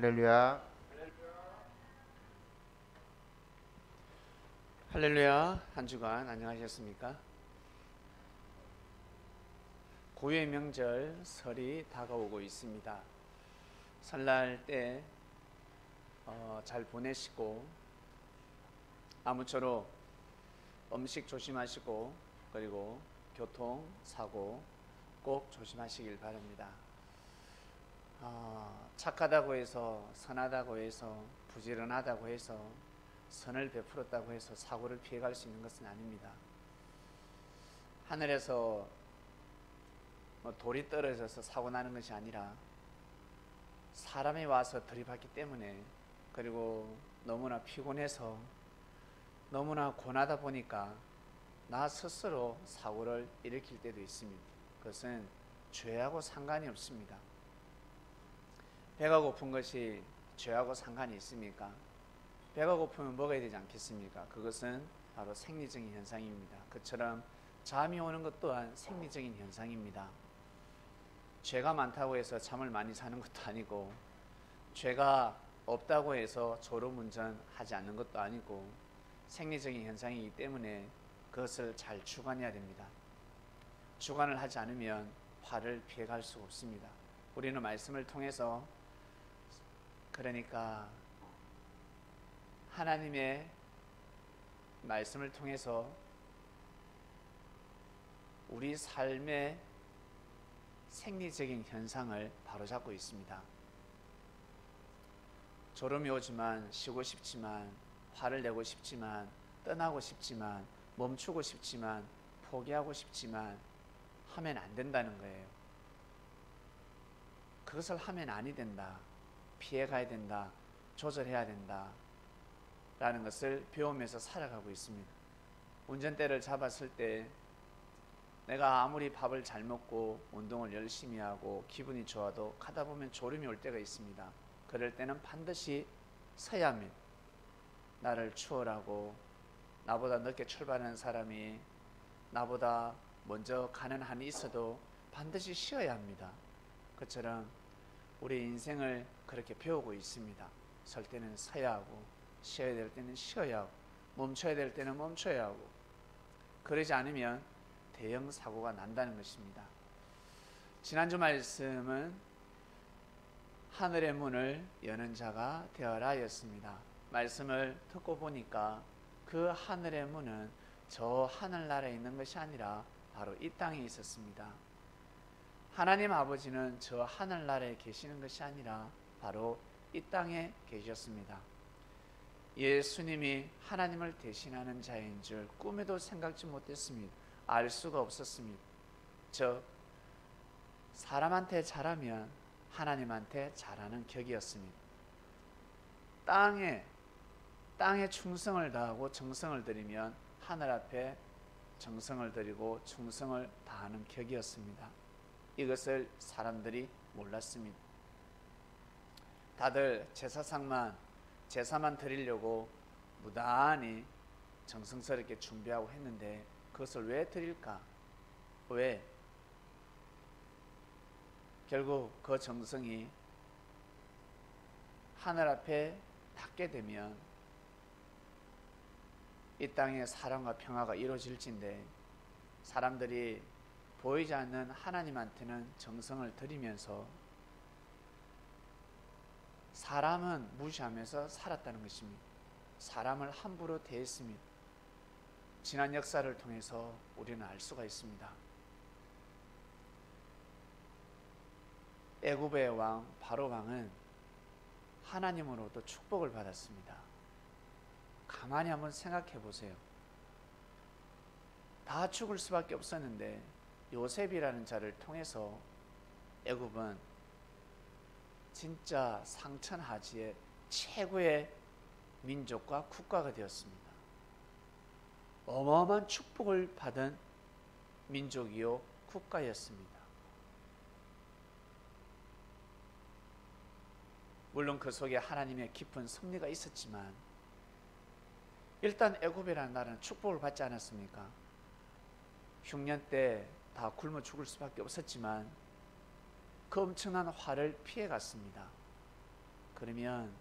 할렐루야. 할렐루야. 한 주간 안녕하셨습니까? 고유의 명절 설이 다가오고 있습니다. 설날 때 잘 보내시고 아무쪼록 음식 조심하시고 그리고 교통 사고 꼭 조심하시길 바랍니다. 착하다고 해서 선하다고 해서 부지런하다고 해서 선을 베풀었다고 해서 사고를 피해갈 수 있는 것은 아닙니다. 하늘에서 돌이 떨어져서 사고 나는 것이 아니라 사람이 와서 들이받기 때문에, 그리고 너무나 피곤해서 너무나 고나다 보니까 나 스스로 사고를 일으킬 때도 있습니다. 그것은 죄하고 상관이 없습니다. 배가 고픈 것이 죄하고 상관이 있습니까? 배가 고프면 먹어야 되지 않겠습니까? 그것은 바로 생리적인 현상입니다. 그처럼 잠이 오는 것 또한 생리적인 현상입니다. 죄가 많다고 해서 잠을 많이 자는 것도 아니고, 죄가 없다고 해서 졸음운전하지 않는 것도 아니고, 생리적인 현상이기 때문에 그것을 잘 주관해야 됩니다. 주관을 하지 않으면 화를 피해갈 수 없습니다. 우리는 말씀을 통해서, 그러니까 하나님의 말씀을 통해서 우리 삶의 생리적인 현상을 바로잡고 있습니다. 졸음이 오지만, 쉬고 싶지만, 화를 내고 싶지만, 떠나고 싶지만, 멈추고 싶지만, 포기하고 싶지만 하면 안 된다는 거예요. 그것을 하면 아니 된다, 피해가야 된다, 조절해야 된다 라는 것을 배우면서 살아가고 있습니다. 운전대를 잡았을 때 내가 아무리 밥을 잘 먹고 운동을 열심히 하고 기분이 좋아도 가다 보면 졸음이 올 때가 있습니다. 그럴 때는 반드시 서야 합니다. 나를 추월하고 나보다 늦게 출발하는 사람이 나보다 먼저 가는 한이 있어도 반드시 쉬어야 합니다. 그처럼 우리 인생을 그렇게 배우고 있습니다. 설 때는 서야 하고, 쉬어야 될 때는 쉬어야 하고, 멈춰야 될 때는 멈춰야 하고, 그러지 않으면 대형 사고가 난다는 것입니다. 지난주 말씀은 하늘의 문을 여는 자가 되어라 였습니다. 말씀을 듣고 보니까 그 하늘의 문은 저 하늘나라에 있는 것이 아니라 바로 이 땅에 있었습니다. 하나님 아버지는 저 하늘나라에 계시는 것이 아니라 바로 이 땅에 계셨습니다. 예수님이 하나님을 대신하는 자인 줄 꿈에도 생각지 못했습니다. 알 수가 없었습니다. 즉, 사람한테 잘하면 하나님한테 잘하는 격이었습니다. 땅에 충성을 다하고 정성을 들이면 하늘 앞에 정성을 들이고 충성을 다하는 격이었습니다. 이것을 사람들이 몰랐습니다. 다들 제사만 드리려고 무단히 정성스럽게 준비하고 했는데 그것을 왜 드릴까? 왜? 결국 그 정성이 하늘 앞에 닿게 되면 이 땅에 사랑과 평화가 이루어질진데, 사람들이 보이지 않는 하나님한테는 정성을 들이면서 사람은 무시하면서 살았다는 것입니다. 사람을 함부로 대했습니다. 지난 역사를 통해서 우리는 알 수가 있습니다. 애굽의 왕 바로 왕은 하나님으로부터 축복을 받았습니다. 가만히 한번 생각해 보세요. 다 죽을 수밖에 없었는데 요셉이라는 자를 통해서 애굽은 진짜 상천하지의 최고의 민족과 국가가 되었습니다. 어마어마한 축복을 받은 민족이요 국가였습니다. 물론 그 속에 하나님의 깊은 섭리가 있었지만, 일단 애굽이라는 나라는 축복을 받지 않았습니까? 흉년 때 다 굶어 죽을 수밖에 없었지만 그 엄청난 화를 피해갔습니다. 그러면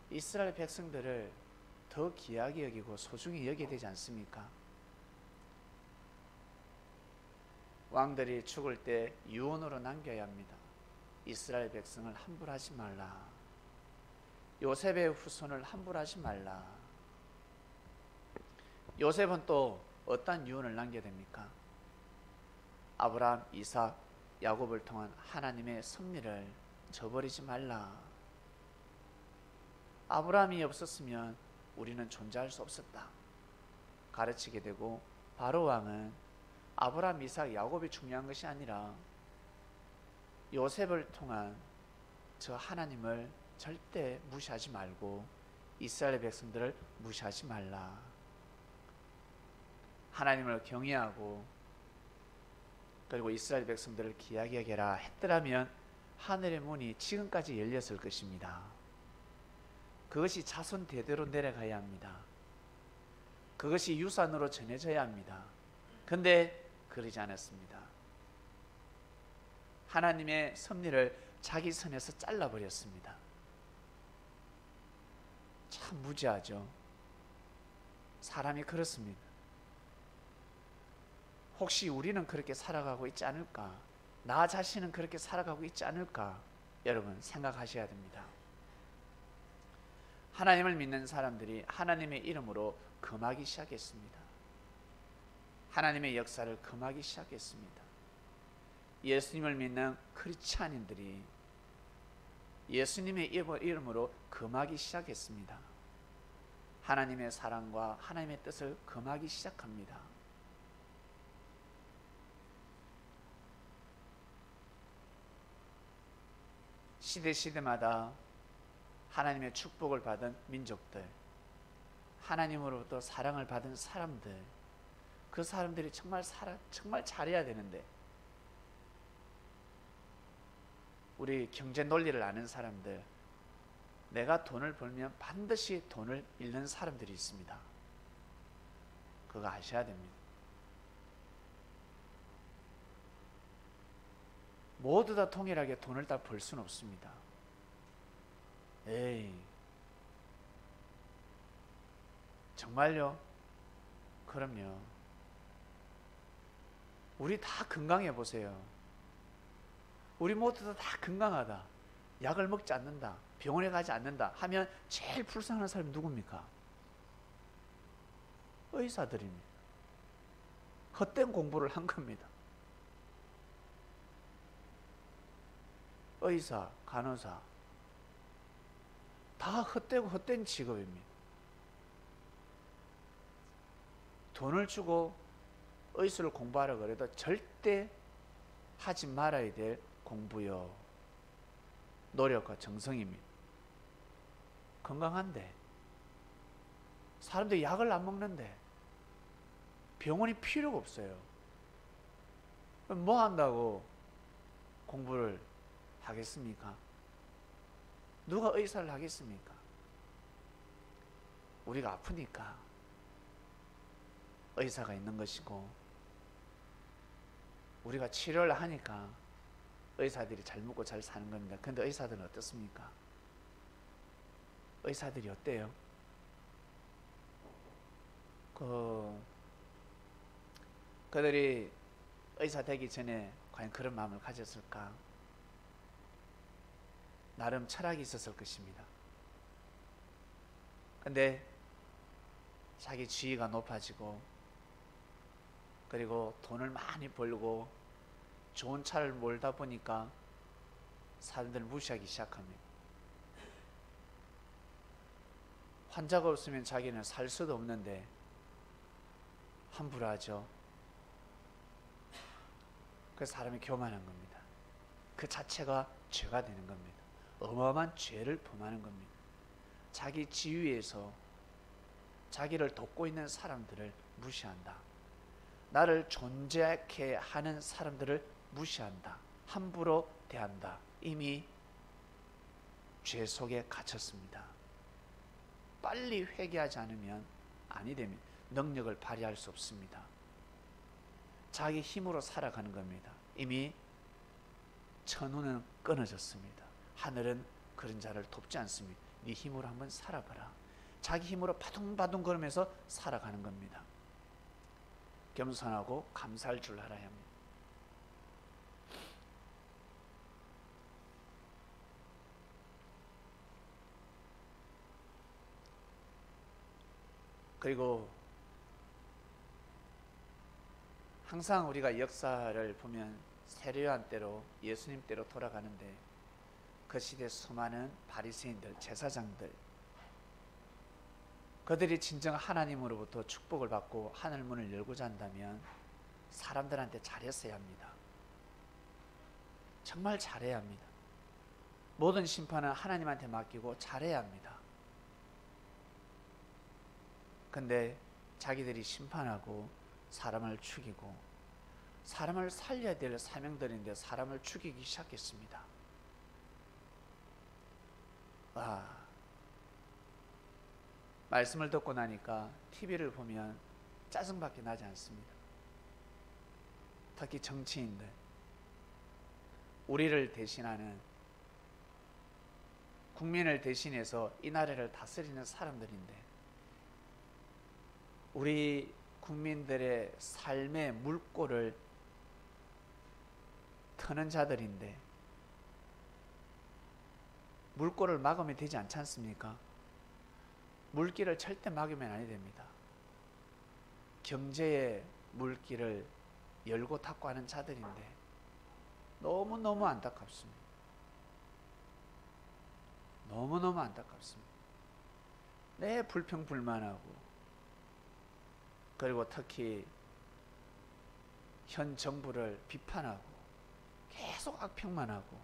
이스라엘 백성들을 더 귀하게 여기고 소중히 여겨야 되지 않습니까? 왕들이 죽을 때 유언으로 남겨야 합니다. 이스라엘 백성을 함부로 하지 말라. 요셉의 후손을 함부로 하지 말라. 요셉은 또 어떤 유언을 남겨야 됩니까? 아브라함, 이삭, 야곱을 통한 하나님의 섭리를 저버리지 말라. 아브라함이 없었으면 우리는 존재할 수 없었다 가르치게 되고, 바로 왕은 아브라함, 이삭, 야곱이 중요한 것이 아니라 요셉을 통한 저 하나님을 절대 무시하지 말고 이스라엘 백성들을 무시하지 말라. 하나님을 경외하고 그리고 이스라엘 백성들을 귀하게 여겨라 했더라면 하늘의 문이 지금까지 열렸을 것입니다. 그것이 자손 대대로 내려가야 합니다. 그것이 유산으로 전해져야 합니다. 근데 그러지 않았습니다. 하나님의 섭리를 자기 선에서 잘라버렸습니다. 참 무지하죠. 사람이 그렇습니다. 혹시 우리는 그렇게 살아가고 있지 않을까? 나 자신은 그렇게 살아가고 있지 않을까? 여러분 생각하셔야 됩니다. 하나님을 믿는 사람들이 하나님의 이름으로 금하기 시작했습니다. 하나님의 역사를 금하기 시작했습니다. 예수님을 믿는 크리스찬인들이 예수님의 이름으로 금하기 시작했습니다. 하나님의 사랑과 하나님의 뜻을 금하기 시작합니다. 시대마다 하나님의 축복을 받은 민족들, 하나님으로부터 사랑을 받은 사람들, 그 사람들이 정말 잘해야 되는데, 우리 경제 논리를 아는 사람들, 내가 돈을 벌면 반드시 돈을 잃는 사람들이 있습니다. 그거 아셔야 됩니다. 모두 다 동일하게 돈을 다 벌 수는 없습니다. 에이, 정말요? 그럼요. 우리 다 건강해 보세요. 우리 모두 다 건강하다, 약을 먹지 않는다, 병원에 가지 않는다 하면 제일 불쌍한 사람이 누굽니까? 의사들입니다. 헛된 공부를 한 겁니다. 의사, 간호사 다 헛된 직업입니다. 돈을 주고 의술을 공부하라 그래도 절대 하지 말아야 될 공부요, 노력과 정성입니다. 건강한데, 사람들이 약을 안 먹는데 병원이 필요가 없어요. 뭐 한다고 공부를 하겠습니까? 누가 의사를 하겠습니까? 우리가 아프니까 의사가 있는 것이고, 우리가 치료를 하니까 의사들이 잘 먹고 잘 사는 겁니다. 근데 의사들은 어떻습니까? 의사들이 어때요? 그들이 의사 되기 전에 과연 그런 마음을 가졌을까? 나름 철학이 있었을 것입니다. 근데 자기 지위가 높아지고, 그리고 돈을 많이 벌고 좋은 차를 몰다 보니까 사람들을 무시하기 시작합니다. 환자가 없으면 자기는 살 수도 없는데 함부로 하죠. 그래서 사람이 교만한 겁니다. 그 자체가 죄가 되는 겁니다. 어마어마한 죄를 범하는 겁니다. 자기 지위에서 자기를 돕고 있는 사람들을 무시한다. 나를 존재하게 하는 사람들을 무시한다. 함부로 대한다. 이미 죄 속에 갇혔습니다. 빨리 회개하지 않으면 아니 됩니다. 능력을 발휘할 수 없습니다. 자기 힘으로 살아가는 겁니다. 이미 천우는 끊어졌습니다. 하늘은 그런 자를 돕지 않습니다. 네 힘으로 한번 살아봐라. 자기 힘으로 바둥바둥 걸으면서 살아가는 겁니다. 겸손하고 감사할 줄 알아야 합니다. 그리고 항상 우리가 역사를 보면 세례요한 때로 예수님 때로 돌아가는데 그 시대 수많은 바리새인들, 제사장들, 그들이 진정 하나님으로부터 축복을 받고 하늘 문을 열고자 한다면 사람들한테 잘했어야 합니다. 정말 잘해야 합니다. 모든 심판은 하나님한테 맡기고 잘해야 합니다. 근데 자기들이 심판하고 사람을 죽이고 사람을 살려야 될 사명들인데 사람을 죽이기 시작했습니다. 말씀을 듣고 나니까 TV를 보면 짜증밖에 나지 않습니다. 특히 정치인들, 우리를 대신하는, 국민을 대신해서 이 나라를 다스리는 사람들인데 우리 국민들의 삶의 물꼬를 트는 자들인데 물꼬를 막으면 되지 않지 않습니까? 물길을 절대 막으면 아니 됩니다. 경제의 물길을 열고 닫고 하는 자들인데 너무너무 안타깝습니다. 너무너무 안타깝습니다. 내 불평불만하고, 그리고 특히 현 정부를 비판하고 계속 악평만 하고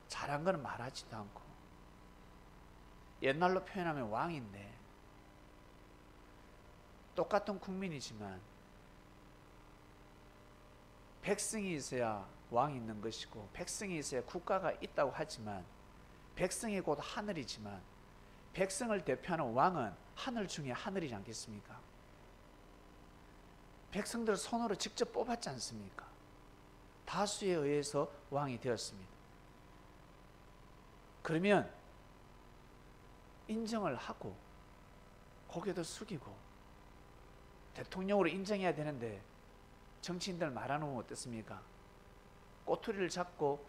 잘한 건 말하지도 않고, 옛날로 표현하면 왕인데 똑같은 국민이지만 백성이 있어야 왕이 있는 것이고 백성이 있어야 국가가 있다고 하지만 백성이 곧 하늘이지만 백성을 대표하는 왕은 하늘 중에 하늘이지 않겠습니까? 백성들 손으로 직접 뽑았지 않습니까? 다수에 의해서 왕이 되었습니다. 그러면 인정을 하고 고개도 숙이고 대통령으로 인정해야 되는데 정치인들 말하는 건 어떻습니까? 꼬투리를 잡고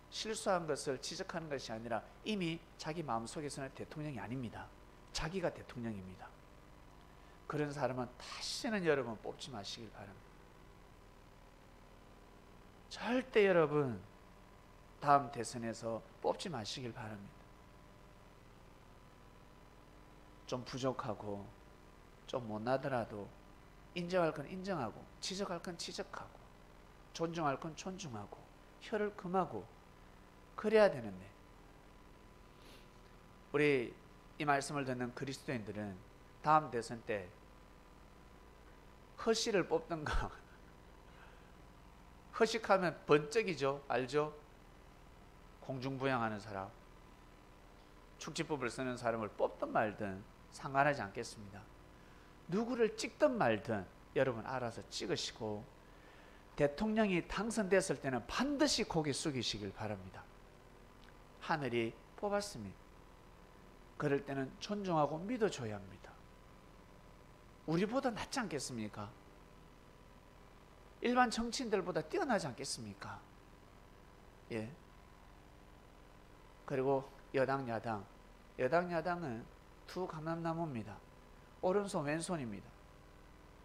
실수한 것을 지적하는 것이 아니라 이미 자기 마음속에서는 대통령이 아닙니다. 자기가 대통령입니다. 그런 사람은 다시는 여러분 뽑지 마시길 바랍니다. 절대 여러분 다음 대선에서 뽑지 마시길 바랍니다. 좀 부족하고 좀 못나더라도 인정할 건 인정하고 지적할 건 지적하고 존중할 건 존중하고 혀를 금하고 그래야 되는데, 우리 이 말씀을 듣는 그리스도인들은 다음 대선 때 허씨를 뽑든가, 허식하면 번쩍이죠. 알죠? 공중부양하는 사람, 축지법을 쓰는 사람을 뽑든 말든 상관하지 않겠습니다. 누구를 찍든 말든 여러분 알아서 찍으시고 대통령이 당선됐을 때는 반드시 고개 숙이시길 바랍니다. 하늘이 뽑았습니다. 그럴 때는 존중하고 믿어줘야 합니다. 우리보다 낫지 않겠습니까? 일반 정치인들보다 뛰어나지 않겠습니까? 예. 그리고 여당, 야당. 여당, 야당은 두 감람나무입니다. 오른손, 왼손입니다.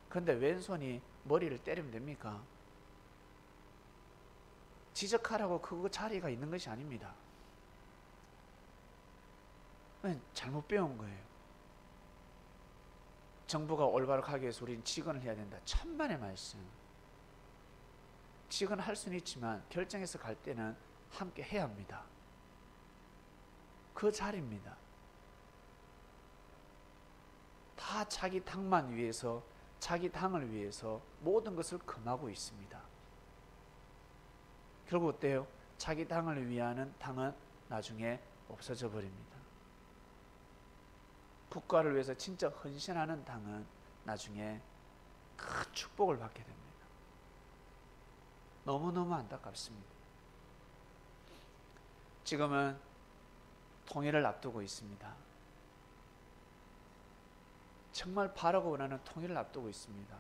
근데 왼손이 머리를 때리면 됩니까? 지적하라고 그 자리가 있는 것이 아닙니다. 잘못 배운 거예요. 정부가 올바로 가기 위해서 우리는 직언을 해야 된다. 천만의 말씀. 직언할 수는 있지만 결정해서 갈 때는 함께 해야 합니다. 그 자리입니다. 다 자기 당만 위해서, 자기 당을 위해서 모든 것을 금하고 있습니다. 결국 어때요? 자기 당을 위하는 당은 나중에 없어져 버립니다. 국가를 위해서 진짜 헌신하는 당은 나중에 큰 축복을 받게 됩니다. 너무너무 안타깝습니다. 지금은 통일을 앞두고 있습니다. 정말 바라고 원하는 통일을 앞두고 있습니다.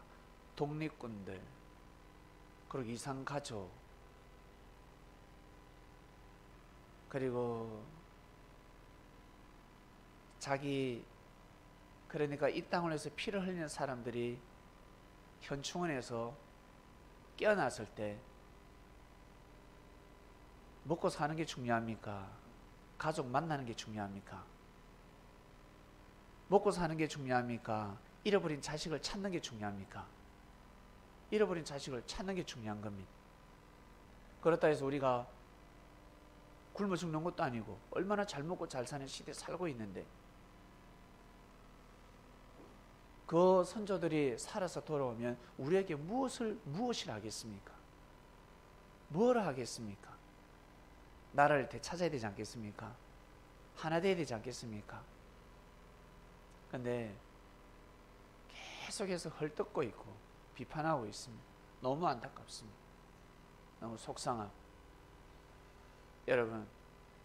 독립군들, 그리고 이산가족, 그리고 그러니까 이 땅을 위해서 피를 흘리는 사람들이 현충원에서 깨어났을 때 먹고 사는 게 중요합니까? 가족 만나는 게 중요합니까? 먹고 사는 게 중요합니까? 잃어버린 자식을 찾는 게 중요합니까? 잃어버린 자식을 찾는 게 중요한 겁니다. 그렇다 해서 우리가 굶어 죽는 것도 아니고 얼마나 잘 먹고 잘 사는 시대에 살고 있는데 그 선조들이 살아서 돌아오면 우리에게 무엇을 하겠습니까? 뭘 하겠습니까? 나라를 되찾아야 되지 않겠습니까? 하나 되어야 되지 않겠습니까? 근데 계속해서 헐뜯고 있고 비판하고 있습니다. 너무 안타깝습니다. 너무 속상함. 여러분,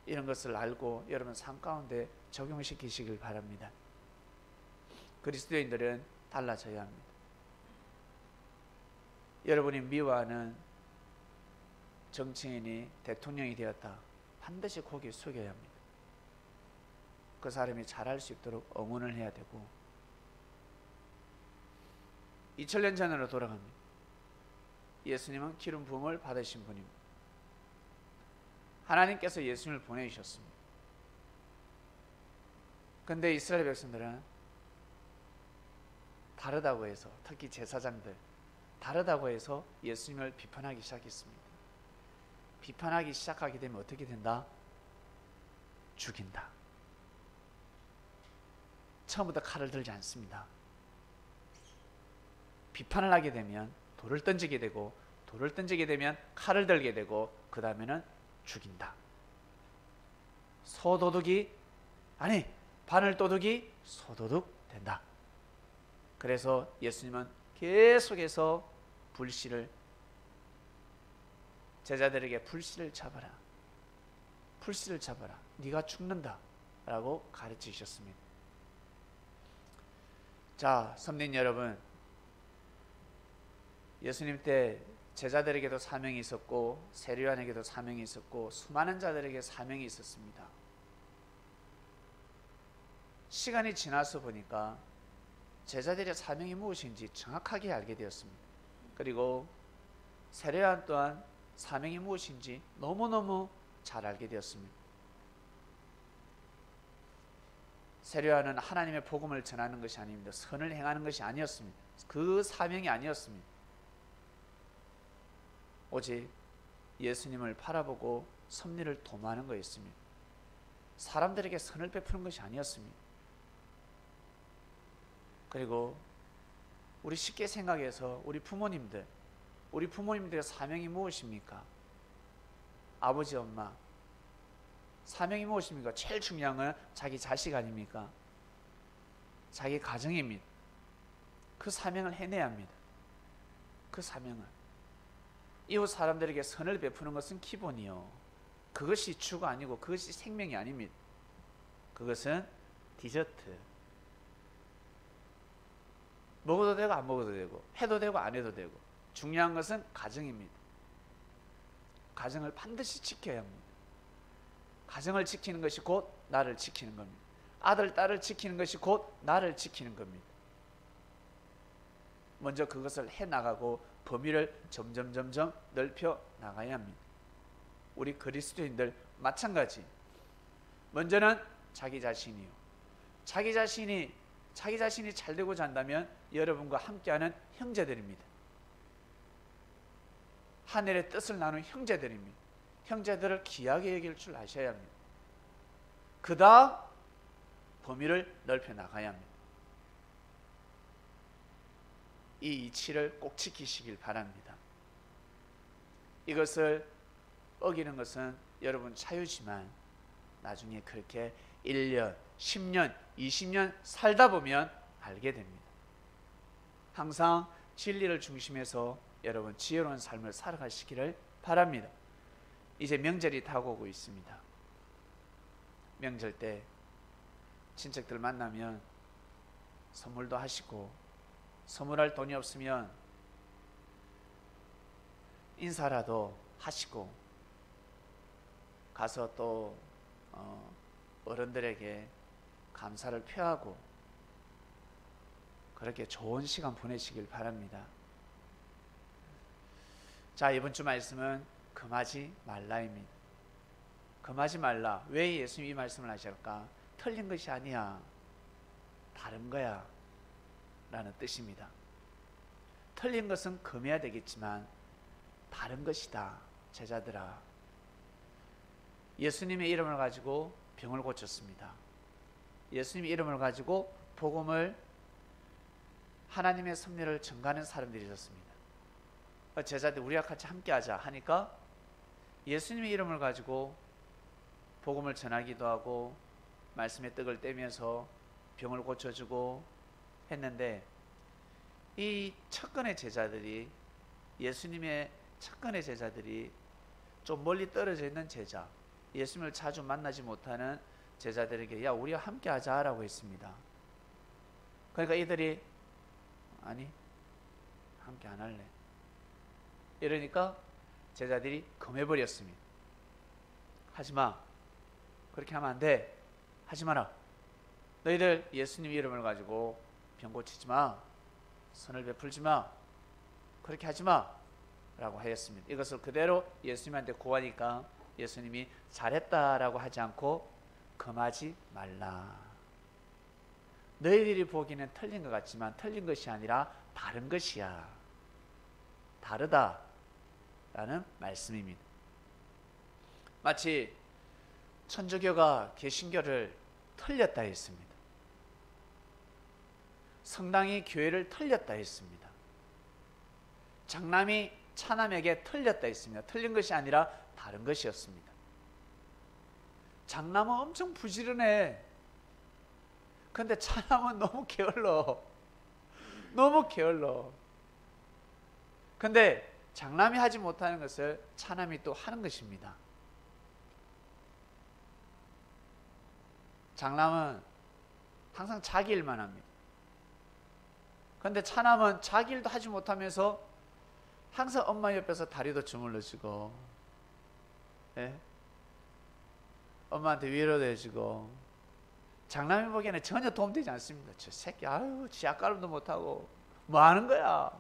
이런 것을 알고 여러분 삶 가운데 적용시키시길 바랍니다. 그리스도인들은 달라져야 합니다. 여러분이 미워하는 정치인이 대통령이 되었다. 반드시 고개 숙여야 합니다. 그 사람이 잘할 수 있도록 응원을 해야 되고 2000년 전으로 돌아갑니다. 예수님은 기름 부음을 받으신 분입니다. 하나님께서 예수님을 보내주셨습니다. 그런데 이스라엘 백성들은 다르다고 해서, 특히 제사장들 다르다고 해서 예수님을 비판하기 시작했습니다. 비판하기 시작하게 되면 어떻게 된다? 죽인다. 처음부터 칼을 들지 않습니다. 비판을 하게 되면 돌을 던지게 되고, 돌을 던지게 되면 칼을 들게 되고, 그 다음에는 죽인다. 바늘도둑이 소도둑 된다. 그래서 예수님은 계속해서 제자들에게 불씨를 잡아라. 불씨를 잡아라. 네가 죽는다. 라고 가르치셨습니다. 자, 성도님 여러분, 예수님 때 제자들에게도 사명이 있었고 세례요한에게도 사명이 있었고 수많은 자들에게 사명이 있었습니다. 시간이 지나서 보니까 제자들의 사명이 무엇인지 정확하게 알게 되었습니다. 그리고 세례요한 또한 사명이 무엇인지 너무너무 잘 알게 되었습니다. 세례요한은 하나님의 복음을 전하는 것이 아닙니다. 선을 행하는 것이 아니었습니다. 그 사명이 아니었습니다. 오직 예수님을 바라보고 섭리를 도모하는 거였습니다. 사람들에게 선을 베푸는 것이 아니었습니다. 그리고 우리 쉽게 생각해서 우리 부모님들의 사명이 무엇입니까? 아버지, 엄마 사명이 무엇입니까? 제일 중요한 건 자기 자식 아닙니까? 자기 가정입니다. 그 사명을 해내야 합니다. 그 사명을 이웃 사람들에게 선을 베푸는 것은 기본이요. 그것이 주가 아니고 그것이 생명이 아닙니다. 그것은 디저트. 먹어도 되고 안 먹어도 되고 해도 되고 안 해도 되고 중요한 것은 가정입니다. 가정을 반드시 지켜야 합니다. 가정을 지키는 것이 곧 나를 지키는 겁니다. 아들, 딸을 지키는 것이 곧 나를 지키는 겁니다. 먼저 그것을 해나가고 범위를 점점 넓혀 나가야 합니다. 우리 그리스도인들 마찬가지. 먼저는 자기 자신이요. 자기 자신이 잘 되고자 한다면 여러분과 함께하는 형제들입니다. 하늘의 뜻을 나눈 형제들입니다. 형제들을 귀하게 여길 줄 아셔야 합니다. 그 다음 범위를 넓혀 나가야 합니다. 이 이치를 꼭 지키시길 바랍니다. 이것을 어기는 것은 여러분 자유지만 나중에 그렇게 1년, 10년, 20년 살다 보면 알게 됩니다. 항상 진리를 중심해서 여러분 지혜로운 삶을 살아가시기를 바랍니다. 이제 명절이 다가오고 있습니다. 명절 때 친척들 만나면 선물도 하시고, 선물할 돈이 없으면 인사라도 하시고, 가서 또 어른들에게 감사를 표하고, 그렇게 좋은 시간 보내시길 바랍니다. 자, 이번 주 말씀은 금하지 말라입니다. 금하지 말라. 왜 예수님이 이 말씀을 하실까? 틀린 것이 아니야, 다른 거야 라는 뜻입니다. 틀린 것은 금해야 되겠지만 다른 것이다. 제자들아, 예수님의 이름을 가지고 병을 고쳤습니다. 예수님의 이름을 가지고 복음을, 하나님의 섭리를 전가하는 사람들이 있었습니다. 제자들 우리와 같이 함께 하자 하니까 예수님의 이름을 가지고 복음을 전하기도 하고 말씀의 떡을 떼면서 병을 고쳐주고 했는데, 이 첫건의 제자들이, 예수님의 첫건의 제자들이 좀 멀리 떨어져 있는 제자, 예수님을 자주 만나지 못하는 제자들에게 야, 우리와 함께 하자라고 했습니다. 그러니까 이들이 아니, 함께 안 할래. 이러니까 제자들이 금해버렸습니다. 하지마, 그렇게 하면 안 돼, 하지 마라. 너희들 예수님 이름을 가지고 병 고치지 마, 선을 베풀지 마, 그렇게 하지 마 라고 하였습니다. 이것을 그대로 예수님한테 고하니까 예수님이 잘했다라고 하지 않고 금하지 말라. 너희들이 보기에는 틀린 것 같지만 틀린 것이 아니라 다른 것이야, 다르다 라는 말씀입니다. 마치 천주교가 개신교를 틀렸다 했습니다. 성당이 교회를 틀렸다 했습니다. 장남이 차남에게 틀렸다 했습니다. 틀린 것이 아니라 다른 것이었습니다. 장남은 엄청 부지런해. 근데 차남은 너무 게을러. 너무 게을러. 근데 장남이 하지 못하는 것을 차남이 또 하는 것입니다. 장남은 항상 자기 일만 합니다. 그런데 차남은 자기 일도 하지 못하면서 항상 엄마 옆에서 다리도 주물러주고, 예? 엄마한테 위로도 해주고. 장남이 보기에는 전혀 도움되지 않습니다. 저 새끼, 아유, 지약가름도 못하고 뭐 하는 거야.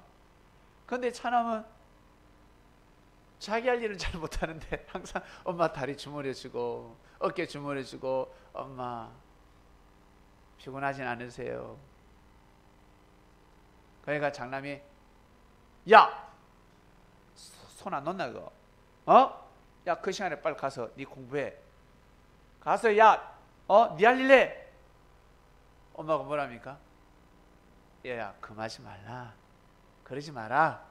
그런데 차남은 자기 할 일은 잘 못하는데 항상 엄마 다리 주물러주고 어깨 주물러주고, 엄마 피곤하진 않으세요? 그러니까 장남이 야, 손 안 놓나 그거? 야, 그 시간에 빨리 가서 네 공부해. 가서 야, 네 할 일 해. 엄마가 뭐랍니까? 얘야, 금하지 말라, 그러지 마라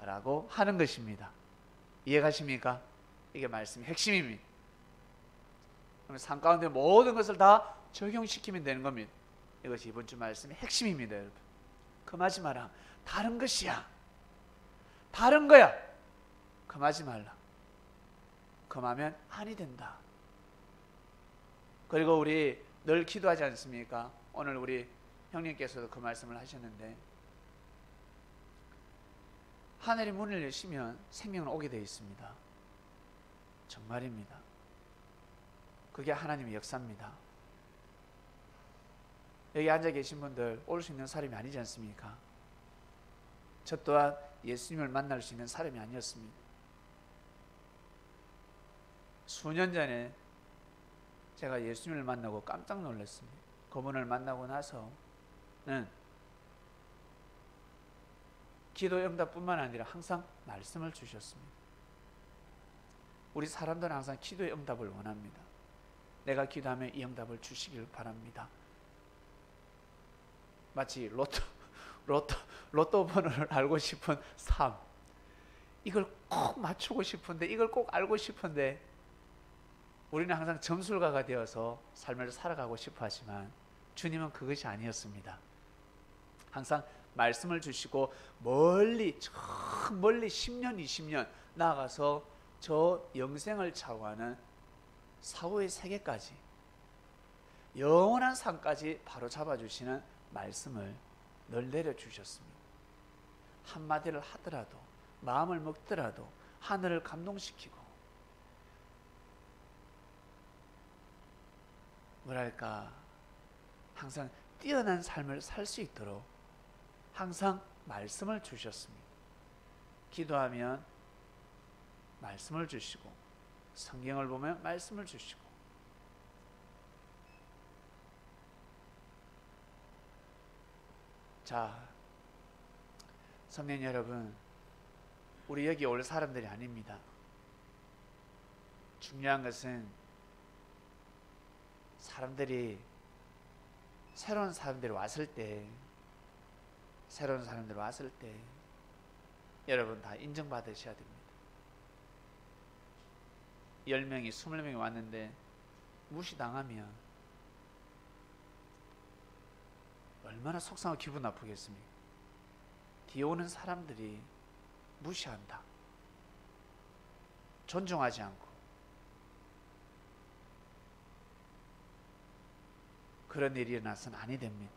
라고 하는 것입니다. 이해가십니까? 이게 말씀의 핵심입니다. 그러면 삶 가운데 모든 것을 다 적용시키면 되는 겁니다. 이것이 이번 주 말씀의 핵심입니다. 여러분, 금하지 마라, 다른 것이야, 다른 거야, 금하지 말라. 금하면 한이 된다. 그리고 우리 늘 기도하지 않습니까? 오늘 우리 형님께서도 그 말씀을 하셨는데, 하늘이 문을 여시면 생명은 오게 되어 있습니다. 정말입니다. 그게 하나님의 역사입니다. 여기 앉아 계신 분들 올 수 있는 사람이 아니지 않습니까? 저 또한 예수님을 만날 수 있는 사람이 아니었습니다. 수년 전에 제가 예수님을 만나고 깜짝 놀랐습니다. 그분을 만나고 나서는 기도 응답뿐만 아니라 항상 말씀을 주셨습니다. 우리 사람들은 항상 기도의 응답을 원합니다. 내가 기도하면 이 응답을 주시길 바랍니다. 마치 로또 번호를 알고 싶은 삶, 이걸 꼭 맞추고 싶은데, 이걸 꼭 알고 싶은데, 우리는 항상 점술가가 되어서 삶을 살아가고 싶어 하지만 주님은 그것이 아니었습니다. 항상 말씀을 주시고 멀리, 저 멀리 10년 20년 나아가서 저 영생을 차고하는 사후의 세계까지 영원한 삶까지 바로 잡아주시는 말씀을 늘 내려주셨습니다. 한마디를 하더라도, 마음을 먹더라도 하늘을 감동시키고, 뭐랄까, 항상 뛰어난 삶을 살 수 있도록 항상 말씀을 주셨습니다. 기도하면 말씀을 주시고, 성경을 보면 말씀을 주시고, 자, 성도 여러분, 우리 여기 올 사람들이 아닙니다. 중요한 것은 사람들이, 새로운 사람들이 왔을 때 여러분 다 인정받으셔야 됩니다. 10명이 20명이 왔는데 무시당하면 얼마나 속상하고 기분 나쁘겠습니까? 뒤에 오는 사람들이 무시한다, 존중하지 않고, 그런 일이 일어나서는 아니 됩니다.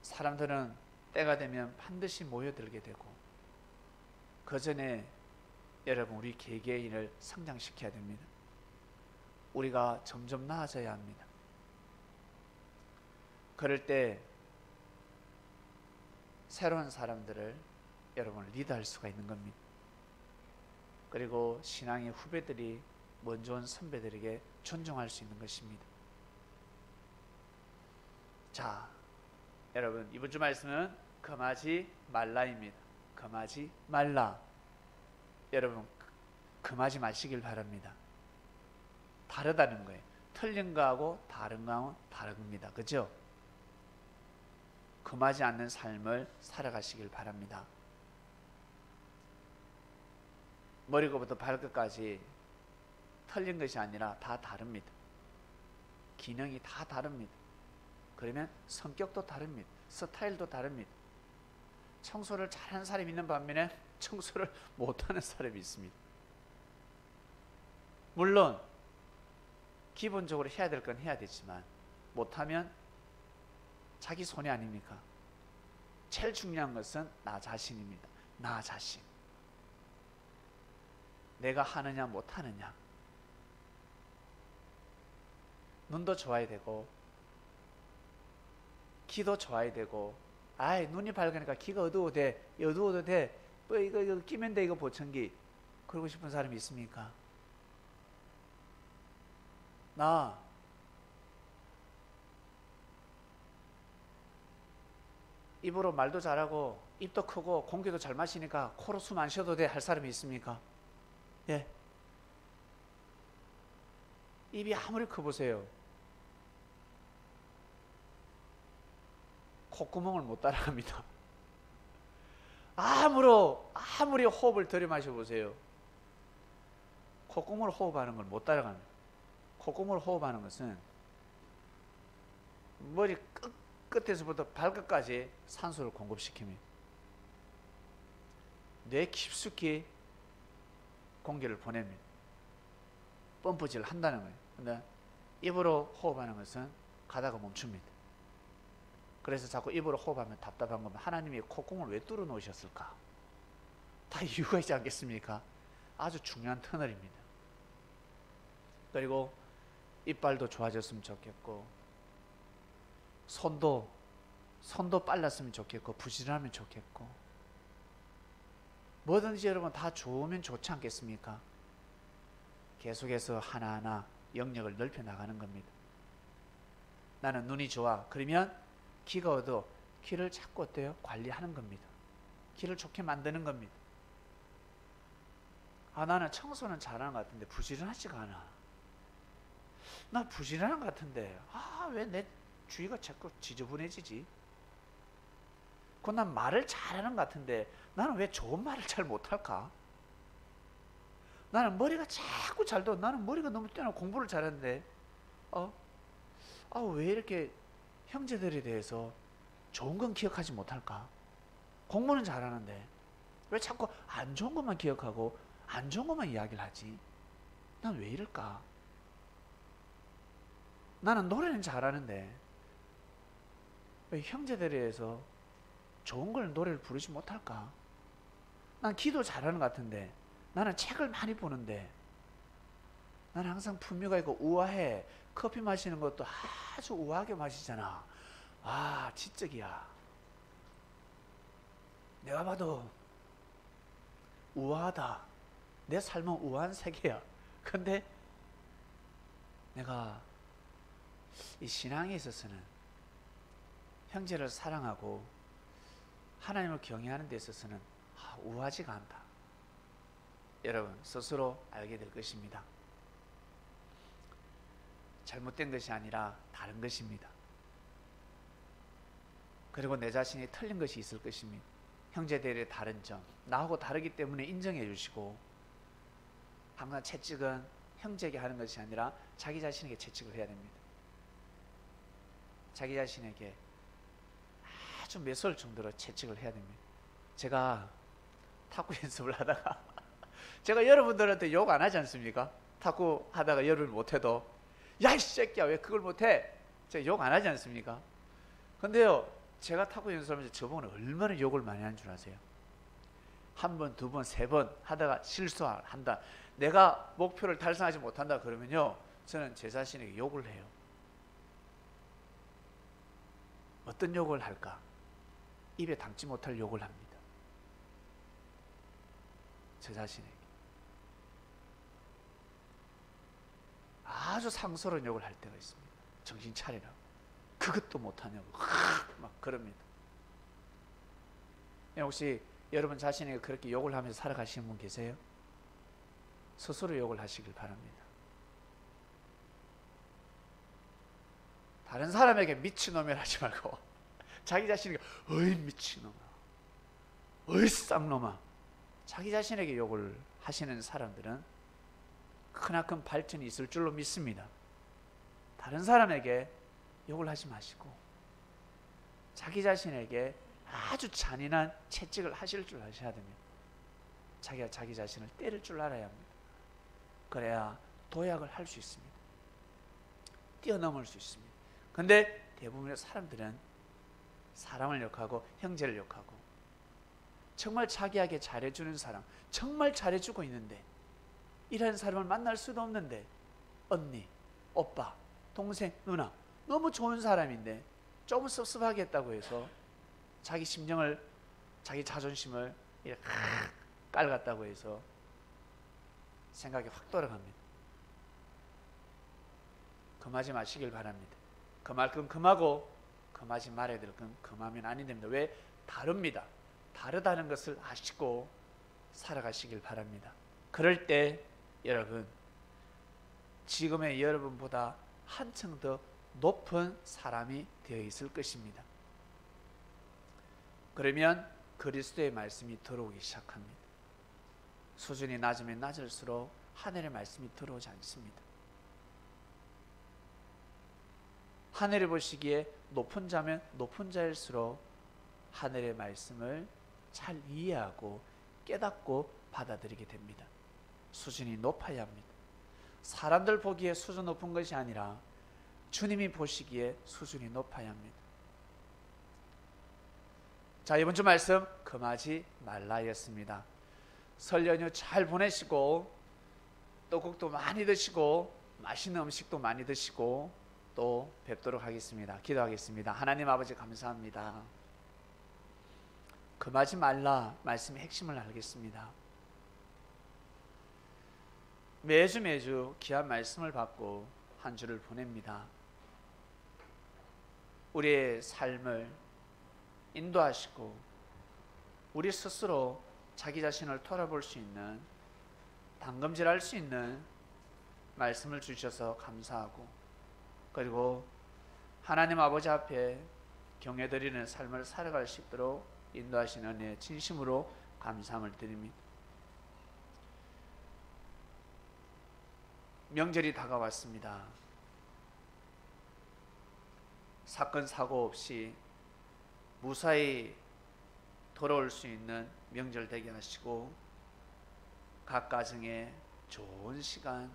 사람들은 때가 되면 반드시 모여들게 되고, 그 전에 여러분 우리 개개인을 성장시켜야 됩니다. 우리가 점점 나아져야 합니다. 그럴 때 새로운 사람들을 여러분 리드할 수가 있는 겁니다. 그리고 신앙의 후배들이 먼저 온 선배들에게 존중할 수 있는 것입니다. 자, 여러분 이번 주 말씀은 금하지 말라입니다. 금하지 말라. 여러분 금하지 마시길 바랍니다. 다르다는 거예요. 틀린 거하고 다른 거하고 다른 겁니다. 그죠? 금하지 않는 삶을 살아가시길 바랍니다. 머리부터 발끝까지 틀린 것이 아니라 다 다릅니다. 기능이 다 다릅니다. 그러면 성격도 다릅니다. 스타일도 다릅니다. 청소를 잘하는 사람이 있는 반면에 청소를 못하는 사람이 있습니다. 물론 기본적으로 해야 될 건 해야 되지만 못하면 자기 손해 아닙니까? 제일 중요한 것은 나 자신입니다. 나 자신. 내가 하느냐 못하느냐. 눈도 좋아야 되고 귀도 좋아야 되고, 아이 눈이 밝으니까 귀가 어두워도 돼. 뭐 이거 끼면 돼, 이거 보청기. 그러고 싶은 사람이 있습니까? 나 입으로 말도 잘하고 입도 크고 공기도 잘 마시니까 코로 숨 안 쉬어도 돼 할 사람이 있습니까? 예. 입이 아무리 커 보세요. 콧구멍을 못 따라갑니다. 아무리 호흡을 들이마셔 보세요. 콧구멍을 호흡하는 걸 못 따라갑니다. 콧구멍을 호흡하는 것은 머리 끝에서부터 발끝까지 산소를 공급시킵니다. 뇌 깊숙이 공기를 보냅니다. 펌프질을 한다는 거예요. 근데 입으로 호흡하는 것은 가다가 멈춥니다. 그래서 자꾸 입으로 호흡하면 답답한 거면 하나님이 콧구멍을 왜 뚫어 놓으셨을까? 다 이유가 있지 않겠습니까? 아주 중요한 터널입니다. 그리고 이빨도 좋아졌으면 좋겠고, 손도 빨랐으면 좋겠고, 부지런하면 좋겠고, 뭐든지 여러분 다 좋으면 좋지 않겠습니까? 계속해서 하나하나 영역을 넓혀 나가는 겁니다. 나는 눈이 좋아. 그러면 귀가 어두워. 귀를 자꾸 어때요? 관리하는 겁니다. 귀를 좋게 만드는 겁니다. 아, 나는 청소는 잘하는 것 같은데 부지런하지가 않아. 나 부지런한 것 같은데 왜 내 주위가 자꾸 지저분해지지? 그건 난 말을 잘하는 것 같은데 나는 왜 좋은 말을 잘 못할까? 나는 머리가 자꾸 잘 돌아. 나는 머리가 너무 뛰어나고 공부를 잘하는데 왜 이렇게 형제들에 대해서 좋은 건 기억하지 못할까? 공부는 잘하는데 왜 자꾸 안 좋은 것만 기억하고 안 좋은 것만 이야기를 하지? 난 왜 이럴까? 나는 노래는 잘하는데 왜 형제들에서 좋은 걸 노래를 부르지 못할까? 난 기도 잘하는 것 같은데, 나는 책을 많이 보는데, 나는 항상 풍미가 있고 우아해. 커피 마시는 것도 아주 우아하게 마시잖아. 아, 지적이야. 내가 봐도 우아하다. 내 삶은 우아한 세계야. 근데 내가 이 신앙에 있어서는 형제를 사랑하고 하나님을 경외하는 데 있어서는 우아하지가 않다. 여러분 스스로 알게 될 것입니다. 잘못된 것이 아니라 다른 것입니다. 그리고 내 자신이 틀린 것이 있을 것입니다. 형제들의 다른 점, 나하고 다르기 때문에 인정해 주시고, 항상 채찍은 형제에게 하는 것이 아니라 자기 자신에게 채찍을 해야 됩니다. 자기 자신에게 아주 매서울 정도로 채찍을 해야 됩니다. 제가 탁구 연습을 하다가 제가 여러분들한테 욕 안 하지 않습니까? 탁구 하다가 열을 못해도 야 이 새끼야 왜 그걸 못해? 제가 욕 안 하지 않습니까? 근데요, 제가 탁구 연습하면서 저보고는 얼마나 욕을 많이 하는 줄 아세요? 한 번, 두 번, 세 번 하다가 실수한다, 내가 목표를 달성하지 못한다 그러면요, 저는 제 자신에게 욕을 해요. 어떤 욕을 할까? 입에 담지 못할 욕을 합니다. 제 자신에게 아주 상스러운 욕을 할 때가 있습니다. 정신 차리라고, 그것도 못하냐고 막 그럽니다. 혹시 여러분 자신에게 그렇게 욕을 하면서 살아가시는 분 계세요? 스스로 욕을 하시길 바랍니다. 다른 사람에게 미친놈이라 하지 말고 자기 자신에게 어이 미친놈아, 어이 쌍놈아, 자기 자신에게 욕을 하시는 사람들은 크나큰 발전이 있을 줄로 믿습니다. 다른 사람에게 욕을 하지 마시고 자기 자신에게 아주 잔인한 채찍을 하실 줄 아셔야 됩니다. 자기가 자기 자신을 때릴 줄 알아야 합니다. 그래야 도약을 할 수 있습니다. 뛰어넘을 수 있습니다. 근데 대부분의 사람들은 사람을 욕하고 형제를 욕하고, 정말 자기에게 잘해주는 사람, 정말 잘해주고 있는데 이런 사람을 만날 수도 없는데, 언니, 오빠, 동생, 누나, 너무 좋은 사람인데 조금 섭섭하게 했다고 해서 자기 심정을, 자기 자존심을 이렇게 깔갔다고 해서 생각이 확 돌아갑니다. 금하지 마시길 바랍니다. 금할 건 금하고 금하지 말아야 될 건 금하면 아니 됩니다. 왜? 다릅니다. 다르다는 것을 아시고 살아가시길 바랍니다. 그럴 때 여러분, 지금의 여러분보다 한층 더 높은 사람이 되어 있을 것입니다. 그러면 그리스도의 말씀이 들어오기 시작합니다. 수준이 낮으면 낮을수록 하늘의 말씀이 들어오지 않습니다. 하늘이 보시기에 높은 자면 높은 자일수록 하늘의 말씀을 잘 이해하고 깨닫고 받아들이게 됩니다. 수준이 높아야 합니다. 사람들 보기에 수준 높은 것이 아니라 주님이 보시기에 수준이 높아야 합니다. 자, 이번 주 말씀 금하지 말라였습니다. 설 연휴 잘 보내시고 떡국도 많이 드시고 맛있는 음식도 많이 드시고 또 뵙도록 하겠습니다. 기도하겠습니다. 하나님 아버지 감사합니다. 금하지 말라 말씀의 핵심을 알겠습니다. 매주 귀한 말씀을 받고 한 주를 보냅니다. 우리의 삶을 인도하시고 우리 스스로 자기 자신을 돌아볼 수 있는, 단검질할 수 있는 말씀을 주셔서 감사하고, 그리고 하나님 아버지 앞에 경외드리는 삶을 살아갈 수 있도록 인도하시는 은혜 진심으로 감사함을 드립니다. 명절이 다가왔습니다. 사건 사고 없이 무사히 돌아올 수 있는 명절 되게 하시고 각 가정에 좋은 시간,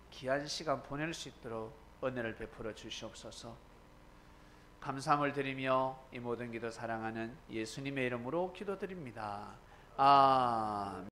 귀한 시간 보낼 수 있도록 은혜를 베풀어 주시옵소서. 감사함을 드리며 이 모든 기도 사랑하는 예수님의 이름으로 기도드립니다. 아멘.